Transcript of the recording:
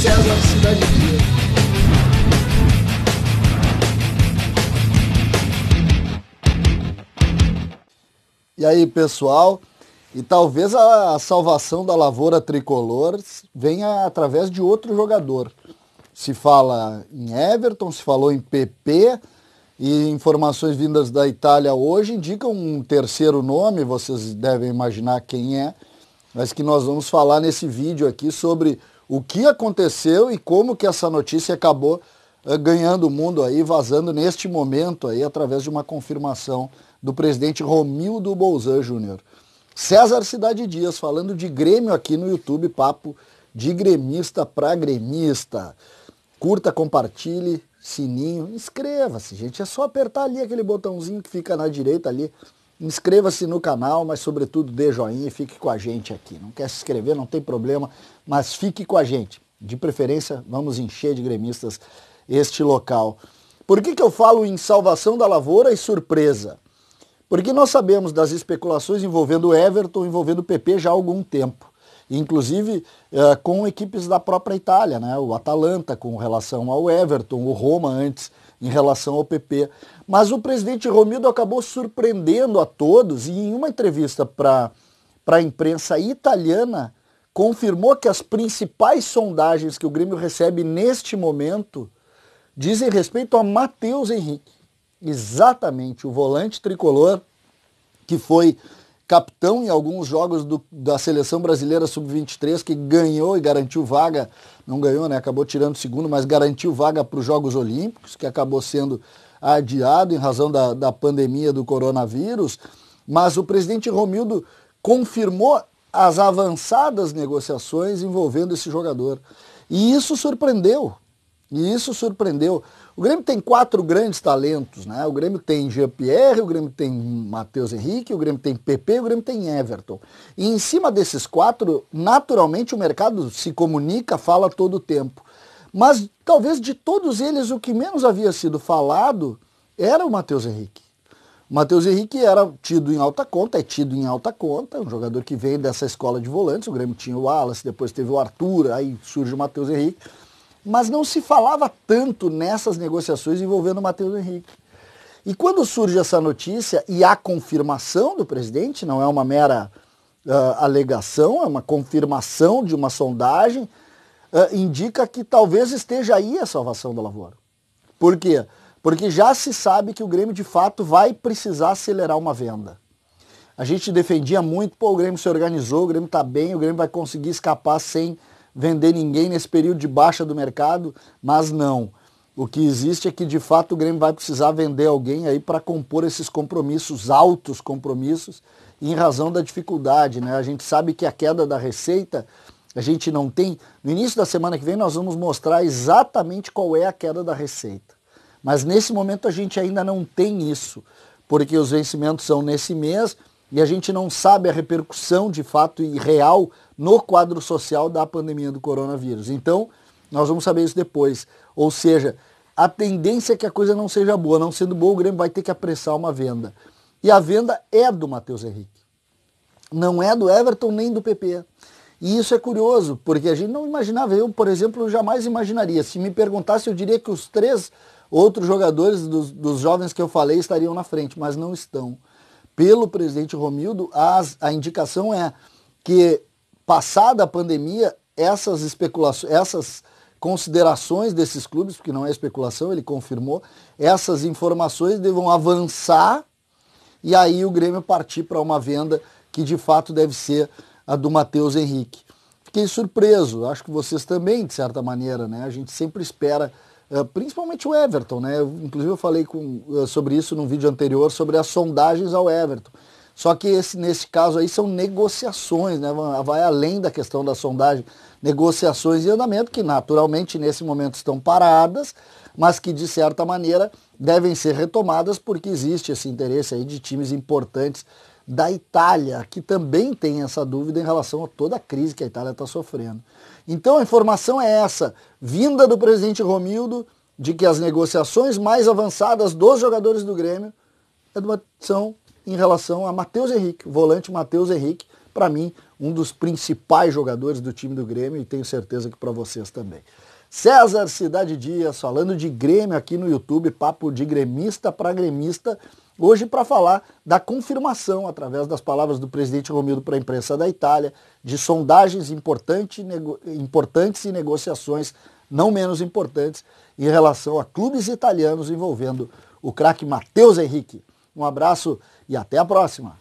César Cidade Dias. E aí, pessoal? E talvez a salvação da lavoura tricolor venha através de outro jogador. Se fala em Everton, se falou em PP, e informações vindas da Itália hoje indicam um terceiro nome, vocês devem imaginar quem é, mas que nós vamos falar nesse vídeo aqui sobre o que aconteceu e como que essa notícia acabou ganhando o mundo aí, vazando neste momento aí, através de uma confirmação do presidente Romildo Bolzan Júnior. César Cidade Dias, falando de Grêmio aqui no YouTube, papo de gremista para gremista. Curta, compartilhe, sininho, inscreva-se, gente. É só apertar ali aquele botãozinho que fica na direita ali. Inscreva-se no canal, mas sobretudo dê joinha e fique com a gente aqui. Não quer se inscrever, não tem problema, mas fique com a gente. De preferência, vamos encher de gremistas este local. Por que eu falo em salvação da lavoura e surpresa? Porque nós sabemos das especulações envolvendo o Everton, envolvendo o PP já há algum tempo. Inclusive com equipes da própria Itália, né? O Atalanta com relação ao Everton, o Roma antes em relação ao PP. Mas o presidente Romildo acabou surpreendendo a todos e em uma entrevista para a imprensa italiana confirmou que as principais sondagens que o Grêmio recebe neste momento dizem respeito a Matheus Henrique. Exatamente, o volante tricolor que foi capitão em alguns jogos da Seleção Brasileira Sub-23, que ganhou e garantiu vaga, não ganhou, né? Acabou tirando o segundo, mas garantiu vaga para os Jogos Olímpicos, que acabou sendo adiado em razão da pandemia do coronavírus. Mas o presidente Romildo confirmou as avançadas negociações envolvendo esse jogador. E isso surpreendeu. O Grêmio tem 4 grandes talentos, né? O Grêmio tem Jean-Pierre, o Grêmio tem Matheus Henrique, o Grêmio tem PP, o Grêmio tem Everton. E em cima desses 4, naturalmente o mercado se comunica, fala todo o tempo. Mas talvez de todos eles o que menos havia sido falado era o Matheus Henrique. O Matheus Henrique era tido em alta conta, é tido em alta conta, um jogador que veio dessa escola de volantes. O Grêmio tinha o Wallace, depois teve o Arthur, aí surge o Matheus Henrique. Mas não se falava tanto nessas negociações envolvendo o Matheus Henrique. E quando surge essa notícia e a confirmação do presidente, não é uma mera alegação, é uma confirmação de uma sondagem, indica que talvez esteja aí a salvação da lavoura. Por quê? Porque já se sabe que o Grêmio de fato vai precisar acelerar uma venda. A gente defendia muito, o Grêmio se organizou, o Grêmio está bem, o Grêmio vai conseguir escapar sem vender ninguém nesse período de baixa do mercado, mas não. O que existe é que de fato o Grêmio vai precisar vender alguém aí para compor esses compromissos, altos compromissos, em razão da dificuldade, né? A gente sabe que a queda da receita, a gente não tem. No início da semana que vem nós vamos mostrar exatamente qual é a queda da receita. Mas nesse momento a gente ainda não tem isso, porque os vencimentos são nesse mês e a gente não sabe a repercussão de fato e real no quadro social da pandemia do coronavírus. Então, nós vamos saber isso depois. Ou seja, a tendência é que a coisa não seja boa. Não sendo boa, o Grêmio vai ter que apressar uma venda. E a venda é do Matheus Henrique. Não é do Everton nem do PP. E isso é curioso, porque a gente não imaginava. Eu, por exemplo, jamais imaginaria. Se me perguntasse, eu diria que os 3 outros jogadores dos jovens que eu falei estariam na frente, mas não estão. Pelo presidente Romildo, a indicação é que, passada a pandemia, essas especulações, essas considerações desses clubes, porque não é especulação, ele confirmou, essas informações devam avançar e aí o Grêmio partir para uma venda que de fato deve ser a do Matheus Henrique. Fiquei surpreso, acho que vocês também, de certa maneira, né? A gente sempre espera, principalmente o Everton, né? Inclusive eu falei sobre isso num vídeo anterior, sobre as sondagens ao Everton. Só que nesse caso aí são negociações, né? Vai além da questão da sondagem, negociações em andamento que naturalmente nesse momento estão paradas, mas que de certa maneira devem ser retomadas porque existe esse interesse aí de times importantes da Itália, que também tem essa dúvida em relação a toda a crise que a Itália está sofrendo. Então a informação é essa, vinda do presidente Romildo, de que as negociações mais avançadas dos jogadores do Grêmio são em relação a Matheus Henrique, o volante Matheus Henrique, para mim, um dos principais jogadores do time do Grêmio e tenho certeza que para vocês também. César Cidade Dias, falando de Grêmio aqui no YouTube, papo de gremista para gremista, hoje para falar da confirmação, através das palavras do presidente Romildo para a imprensa da Itália, de sondagens importantes e negociações não menos importantes em relação a clubes italianos envolvendo o craque Matheus Henrique. Um abraço e até a próxima!